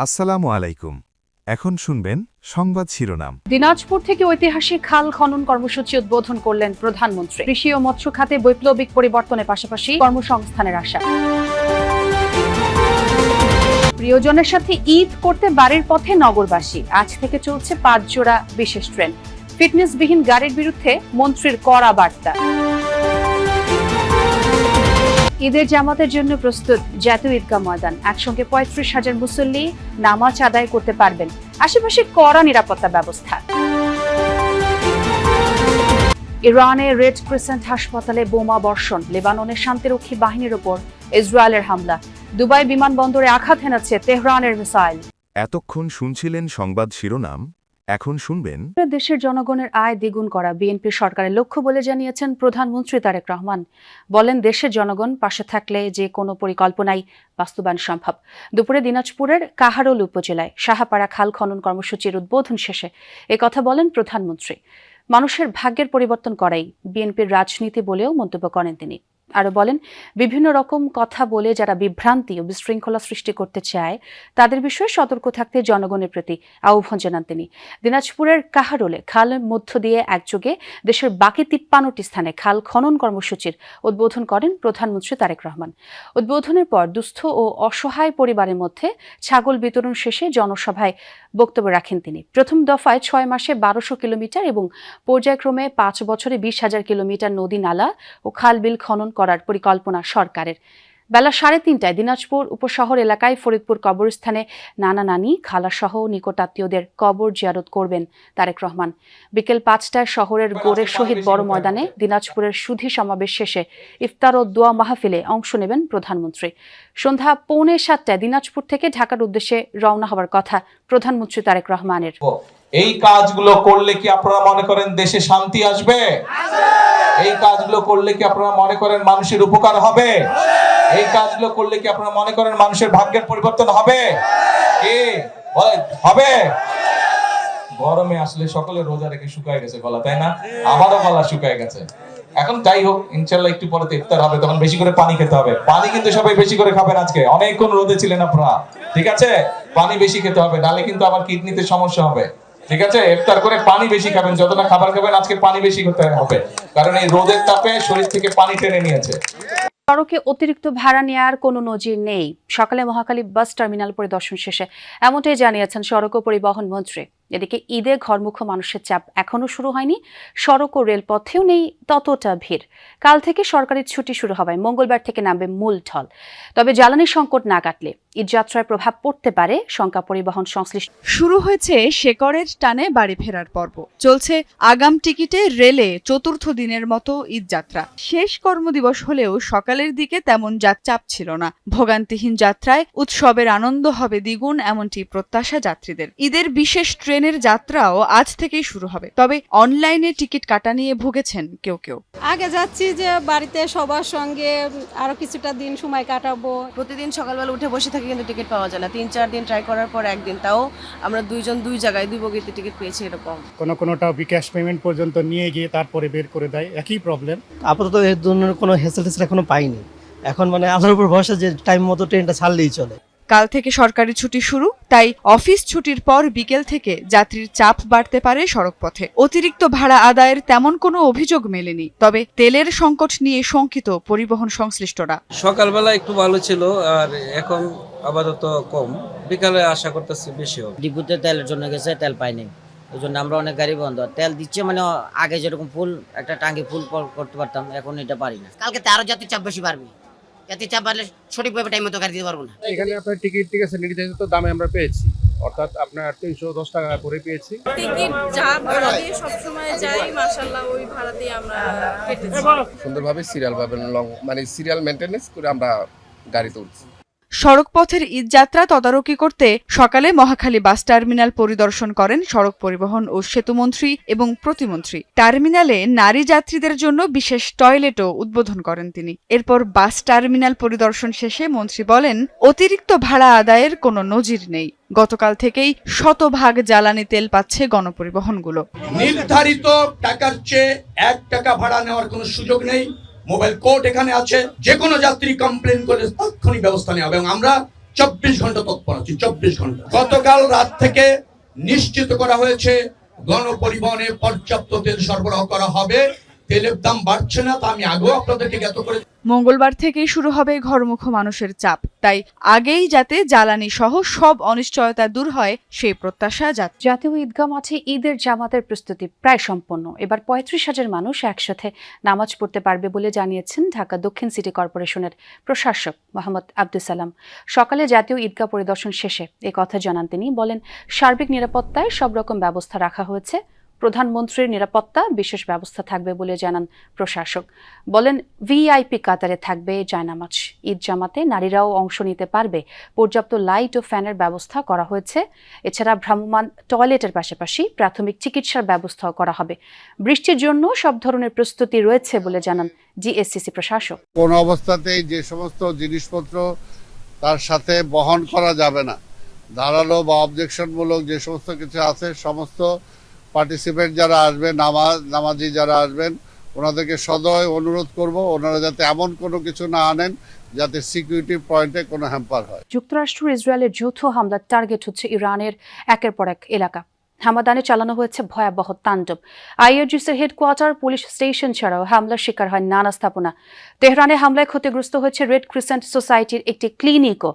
আসসালামু আলাইকুম। এখন শুনবেন সংবাদ শিরোনাম। দিনাজপুর থেকে ঐতিহাসিক খাল খনন কর্মসূচি উদ্বোধন করলেন প্রধানমন্ত্রী। কৃষি ও মৎস্য খাতে বৈপ্লবিক পরিবর্তনের পাশাপাশি কর্মসংস্থানের আশা। প্রিয়জনের সাথে ঈদ করতে বাড়ির পথে নগরবাসী। আজ থেকে চলছে 5 জোড়া বিশেষ ট্রেন। ফিটনেসবিহীন গাড়ির বিরুদ্ধে মন্ত্রীর কড়া বার্তা। ঈদের জামাতের জন্য প্রস্তুত জাতীয় ঈদগাহ ময়দান। একসঙ্গে 35,000 মুসল্লি নামাজ আদায় করতে পারবেন। আশেপাশে কড়া নিরাপত্তা ব্যবস্থা। ইরানের রেড ক্রিসেন্ট হাসপাতালে বোমা বর্ষণ। লেবাননের শান্তিরক্ষী বাহিনীর ওপর ইসরায়েলের হামলা। দুবাই বিমানবন্দরে আঘাত হেনাচ্ছে তেহরানের মিসাইল। এতক্ষণ শুনছিলেন সংবাদ শিরোনাম, এখন শুনবেন। দেশের জনগণের আয় দ্বিগুণ করা বিএনপি সরকারের লক্ষ্য বলে জানিয়েছেন প্রধানমন্ত্রী তারেক রহমান। বলেন, দেশের জনগণ পাশে থাকলে যে কোনো পরিকল্পনাই বাস্তবায়ন সম্ভব। দুপুরে দিনাজপুরের কাহারোল উপজেলায় সাহাপাড়া খাল খনন কর্মসূচির উদ্বোধন শেষে একথা বলেন প্রধানমন্ত্রী। মানুষের ভাগ্যের পরিবর্তন করাই বিএনপির রাজনীতি বলেও মন্তব্য করেন তিনি। আরো বলেন, বিভিন্ন রকম কথা বলে যারা বিভ্রান্তি ও বিশৃঙ্খলা সৃষ্টি করতে চায় তাদের বিষয়ে সতর্ক থাকতে জনগণের প্রতি আহ্বান জানান তিনি। দিনাজপুরের কাহারোলে খালের মধ্য দিয়ে একযোগে দেশের বাকি 53টি স্থানে খাল খনন কর্মসূচির উদ্বোধন করেন প্রধানমন্ত্রী তারেক রহমান। উদ্বোধনের পর দুস্থ ও অসহায় পরিবারের মধ্যে ছাগল বিতরণ শেষে জনসভায় বক্তব্য রাখেন তিনি। প্রথম দফায় 6 মাসে 1200 কিলোমিটার এবং পর্যায়ক্রমে 5 বছরে 20,000 কিলোমিটার নদী নালা ও খাল বিল খনন করার পরিকল্পনা সরকারের। বেলা 3:30টায় দিনাজপুর উপশহর এলাকায় ফরিদপুর কবরস্থানে নানা নানি খালাসহ নিকটাত্মীয়দের কবর জিয়ারত করবেন তারেক রহমান। বিকেল 5টায় শহরের গোড়ের শহীদ বড় ময়দানে দিনাজপুরের সুধী সমাবেশ শেষে ইফতার ও দোয়া মাহফিলে অংশ নেবেন প্রধানমন্ত্রী। সন্ধ্যা 6:45টায় দিনাজপুর থেকে ঢাকার উদ্দেশ্যে রওনা হওয়ার কথা প্রধানমন্ত্রী তারেক রহমানের। এই কাজগুলো করলে কি আপনারা মনে করেন দেশে শান্তি আসবে? এই কাজগুলো করলে কি আপনারা মনে করেন মানুষের উপকার হবে? এই কাজগুলো করলে কি আপনারা মনে করেন মানুষের ভাগ্যের পরিবর্তন হবে? কি হবে? গরমে আসলে সকলে রোজা রেখে শুকায় গেছে গলা, তাই না? আমারও গলা শুকায় গেছে। এখন যাই হোক, ইনশাআল্লাহ একটু পরে ইফতার হবে, তখন বেশি করে পানি খেতে হবে। পানি কিন্তু সবাই বেশি করে খাবেন। আজকে অনেকক্ষণ রোদে ছিলেন আপনারা, ঠিক আছে? পানি বেশি খেতে হবে, নালে কিন্তু আবার কিডনিতে সমস্যা হবে, ঠিক আছে? ইফতার করে পানি বেশি খাবেন, যতটা খাবার খাবেন আজকে পানি বেশি খেতে হবে, কারণ এই রোদের তাপে শরীর থেকে পানি টেনে নিয়েছে। সড়কে অতিরিক্ত ভাড়া নেওয়ার কোনো নজির নেই। সকালে মহাখালী বাস টার্মিনাল পরিদর্শন শেষে এমনটাই জানিয়েছেন সড়ক ও পরিবহন মন্ত্রী। এদিকে ঈদে ঘরমুখ মানুষের চাপ এখনো শুরু হয়নি। সড়ক ও রেলপথেও নেই ততটা ভিড়। কাল থেকে সরকারি ছুটি শুরু হওয়ায় মঙ্গলবার থেকে নামবে মূল ঢল। তবে জ্বালানি সংকট না কাটলে ঈদযাত্রায় প্রভাব পড়তে পারে শঙ্কা পরিবহন সংশ্লিষ্ট। শুরু হয়েছে শেকড়ের টানে বাড়ি ফেরার পর্ব। চলছে আগাম টিকিটে রেলে চতুর্থ দিনের মতো ঈদযাত্রা। শেষ কর্মদিবস হলেও সকালের দিকে তেমন চাপ ছিল না। ভোগান্তিহীন যাত্রায় উৎসবের আনন্দ হবে দ্বিগুণ, এমনটি প্রত্যাশা যাত্রীদের। ঈদের বিশেষ ট্রেনের যাত্রাও আজ থেকেই শুরু হবে। তবে অনলাইনে টিকিট কাটা নিয়ে ভুগেছেন কেউ কেউ। আগে যাচ্ছি যে বাড়িতে সবার সঙ্গে আরো কিছুটা দিন সময় কাটাবো। প্রতিদিন সকালবেলা উঠে বসে থাকি, কিন্তু টিকিট পাওয়া যায় না। 3-4 দিন ট্রাই করার পর একদিন, তাও আমরা দুইজন দুই জায়গায় 2 বগিতে টিকিট পেয়েছি। এরকম কোনোটা বিকাশ পেমেন্ট পর্যন্ত নিয়ে গিয়ে তারপরে বের করে দেয়, একই প্রবলেম। আপাতত এই ধরনের কোনো হেসেল এখনো পাইনি। এখন আল্লাহর উপর ভরসা যে টাইম মতো ট্রেনটা ছাড়লেই চলে। কাল থেকে সরকারি ছুটি শুরু, তাই অফিস ছুটির পর বিকেল থেকে যাত্রীর চাপ বাড়তে পারে সড়কপথে। অতিরিক্ত ভাড়া আদায়ের তেমন কোনো অভিযোগ মেলেনি, তবে তেলের সংকট নিয়ে শঙ্কিত পরিবহন সংশ্লিষ্টরা। সকালবেলা একটু ভালো ছিল, আর এখন আপাতত কম। বিকালে আশা করতেছি বেশি হবে। ডিপুতে তেলের জন্য গেছে, তেল পাইনি, ওই জন্য আমরা অনেক গাড়ি বন্ধ। তেল দিচ্ছে আগে যেরকম ফুল একটা টাঙ্কি ফুল করতে পারতাম, এখন এটা পারি না। কালকে আরো যাত্রীর চাপ বেশি বাড়বে। যাত্রীর চাপ বাড়লে সঠিকভাবে টাইম মতো গাড়ি দিতে পারবো না। এখানে আপনার টিকিট ঠিক আছে নির্ধারিত দামে আমরা পেয়েছি, অর্থাৎ আপনার 310 টাকা করে পেয়েছি। টিকিট যা ভাড়া দিয়ে সবসময় যাই, মাশাআল্লাহ ওই ভাড়া দিয়ে আমরা কেটেছি। সুন্দরভাবে সিরিয়াল ভাবে সিরিয়াল মেইনটেনেন্স করে আমরা গাড়িতে উঠছি। সড়কপথের ঈদযাত্রা তদারকি করতে সকালে মহাখালী বাস টার্মিনাল পরিদর্শন করেন সড়ক পরিবহন ও সেতুমন্ত্রী এবং প্রতিমন্ত্রী। টার্মিনালে নারী যাত্রীদের জন্য বিশেষ টয়লেটও উদ্বোধন করেন তিনি। এরপর বাস টার্মিনাল পরিদর্শন শেষে মন্ত্রী বলেন, অতিরিক্ত ভাড়া আদায়ের কোনো নজির নেই। গতকাল থেকেই শতভাগ জ্বালানি তেল পাচ্ছে গণপরিবহনগুলো। নির্ধারিত টাকার চেয়ে 1 টাকা ভাড়া নেওয়ার কোনো সুযোগ নেই। মোবাইল কোর্ট এখানে আছে, যে কোনো যাত্রী কমপ্লেন করলে তাৎক্ষণিক ব্যবস্থা নেওয়া হবে এবং আমরা 24 ঘন্টা তৎপর আছি, 24 ঘন্টা। গতকাল রাত থেকে নিশ্চিত করা হয়েছে গণপরিবহনে পর্যাপ্ত তেল সরবরাহ করা হবে। তেলের দাম বাড়ছে না, তা আমি আগেও আপনাদেরকে জ্ঞাত করে। মঙ্গলবার থেকেই শুরু হবে ঘরমুখো মানুষের চাপ, তাই আগেই যাতে জ্বালানি সহ সব অনিশ্চয়তা দূর হয় সেই প্রত্যাশা যাচ্ছে। জাতীয় ঈদগাহ মাঠে ঈদের জামাতের প্রস্তুতি প্রায় সম্পন্ন। এবার 35,000 মানুষ একসাথে নামাজ পড়তে পারবে বলে জানিয়েছেন ঢাকা দক্ষিণ সিটি কর্পোরেশনের প্রশাসক মোহাম্মদ আব্দুল সালাম। সকালে জাতীয় ঈদগাহ পরিদর্শন শেষে এ কথা জানান তিনি। বলেন, সার্বিক নিরাপত্তায় সব রকম ব্যবস্থা রাখা হয়েছে। প্রধানমন্ত্রীর নিরাপত্তা বিশেষ ব্যবস্থা থাকবে বলে জানান প্রশাসক। বলেন, ভিআইপি কাতারে থাকবে জায়নামাজ। ঈদ জামাতে নারীরাও অংশ নিতে পারবে। পর্যাপ্ত লাইট ও ফ্যানের ব্যবস্থা করা হয়েছে। এছাড়া ভ্রাম্যমাণ টয়লেটের পাশাপাশি প্রাথমিক চিকিৎসার ব্যবস্থাও করা হবে। বৃষ্টির জন্য সব ধরনের প্রস্তুতি রয়েছে বলে জানান জিএসসিসি প্রশাসক। কোন অবস্থাতেই যে সমস্ত জিনিসপত্র তার সাথে বহন করা যাবে না, ধারালো বা অবজেকশনমূলক যে সমস্ত কিছু আছে, সমস্ত পার্টিসিপেন্ট যারা আসবেন, নামাজি যারা আসবেন, ওনাদেরকে সদয় অনুরোধ করব ওনারা যাতে এমন কোনো কিছু না আনেন যাতে সিকিউরিটি পয়েন্টে কোনো হ্যাম্পার হয়। যুক্তরাষ্ট্র ইসরায়েলের যৌথ হামলার টার্গেট হচ্ছে ইরানের একের পর এক এলাকা। হামাদানে চালানো হয়েছে ভয়াবহ তাণ্ডব। আইআরজিসির হেডকোয়ার্টার, পুলিশ স্টেশন ছাড়াও হামলার শিকার হয় নানা স্থাপনা। তেহরানে হামলায় ক্ষতিগ্রস্ত হয়েছে রেড ক্রিসেন্ট সোসাইটির একটি ক্লিনিকও।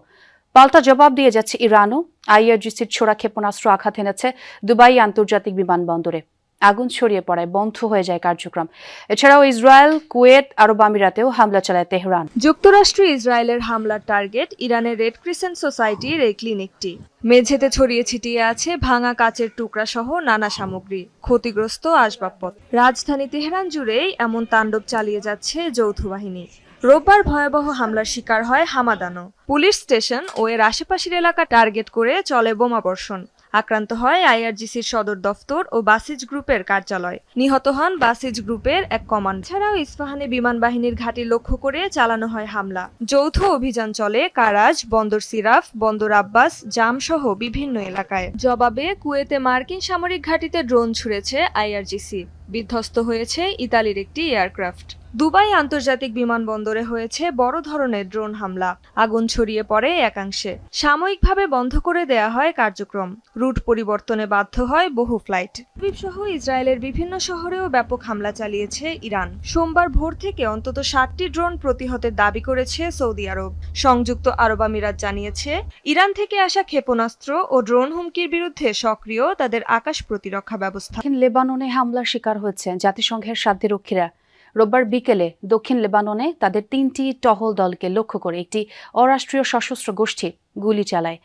পাল্টা জবাব দিয়ে যাচ্ছে ইরানও। আইআরজিসির ছোড়া ক্ষেপণাস্ত্র আঘাত এনেছে দুবাই আন্তর্জাতিক বিমানবন্দরে। আগুন ছড়িয়ে পড়ায় বন্ধ হয়ে যায় কার্যক্রম। এছাড়াও ইসরায়েল, কুয়েত, আরব আমিরাতেও হামলা চালায় তেহরান। যুক্তরাষ্ট্র ইসরায়েলের হামলার টার্গেট ইরানের রেড ক্রিসেন্ট সোসাইটির এই ক্লিনিকটি। মেঝেতে ছড়িয়ে ছিটিয়ে আছে ভাঙা কাচের টুকরা সহ নানা সামগ্রী, ক্ষতিগ্রস্ত আসবাবপত্র। রাজধানী তেহরান জুড়েই এমন তাণ্ডব চালিয়ে যাচ্ছে যৌথ বাহিনী। রোববার ভয়াবহ হামলার শিকার হয় হামাদানো। পুলিশ স্টেশন ও এর আশেপাশের এলাকা টার্গেট করে চলে বোমাবর্ষণ। আক্রান্ত হয় আইআরজিসির সদর দফতর ও বাসিজ গ্রুপের কার্যালয়। নিহত হন বাসিজ গ্রুপের এক কমান্ড। ছাড়াও ইস্পাহানে বিমান বাহিনীর ঘাঁটি লক্ষ্য করে চালানো হয় হামলা। যৌথ অভিযান চলে কারাজ, বন্দর সিরাফ, বন্দর আব্বাস, জাম সহ বিভিন্ন এলাকায়। জবাবে কুয়েতে মার্কিন সামরিক ঘাঁটিতে ড্রোন ছুড়েছে আইআরজিসি। বিধ্বস্ত হয়েছে ইতালির একটি এয়ারক্রাফট। দুবাই আন্তর্জাতিক বিমানবন্দরে হয়েছে বড় ধরনের ড্রোন হামলা। আগুন ছড়িয়ে পড়ে একাংশে। সাময়িকভাবে বন্ধ করে দেয়া হয় কার্যক্রম। রুট পরিবর্তনে বাধ্য হয় বহু ফ্লাইট। সহ ইসরায়েলের বিভিন্ন শহরেও ব্যাপক হামলা চালিয়েছে ইরান। সোমবার ভোর থেকে অন্তত 60টি ড্রোন প্রতিহতের দাবি করেছে সৌদি আরব। সংযুক্ত আরব আমিরাত জানিয়েছে, ইরান থেকে আসা ক্ষেপণাস্ত্র ও ড্রোন হুমকির বিরুদ্ধে সক্রিয় তাদের আকাশ প্রতিরক্ষা ব্যবস্থা। লেবাননে হামলার শিকার হচ্ছে জাতিসংঘের শান্তিরক্ষীরা। রোববার বিকেলে দক্ষিণ লেবাননে তাদের 3টি টহল দলকে লক্ষ্য করে একটি অরাষ্ট্রীয় সশস্ত্র গোষ্ঠী গুলি চালায়।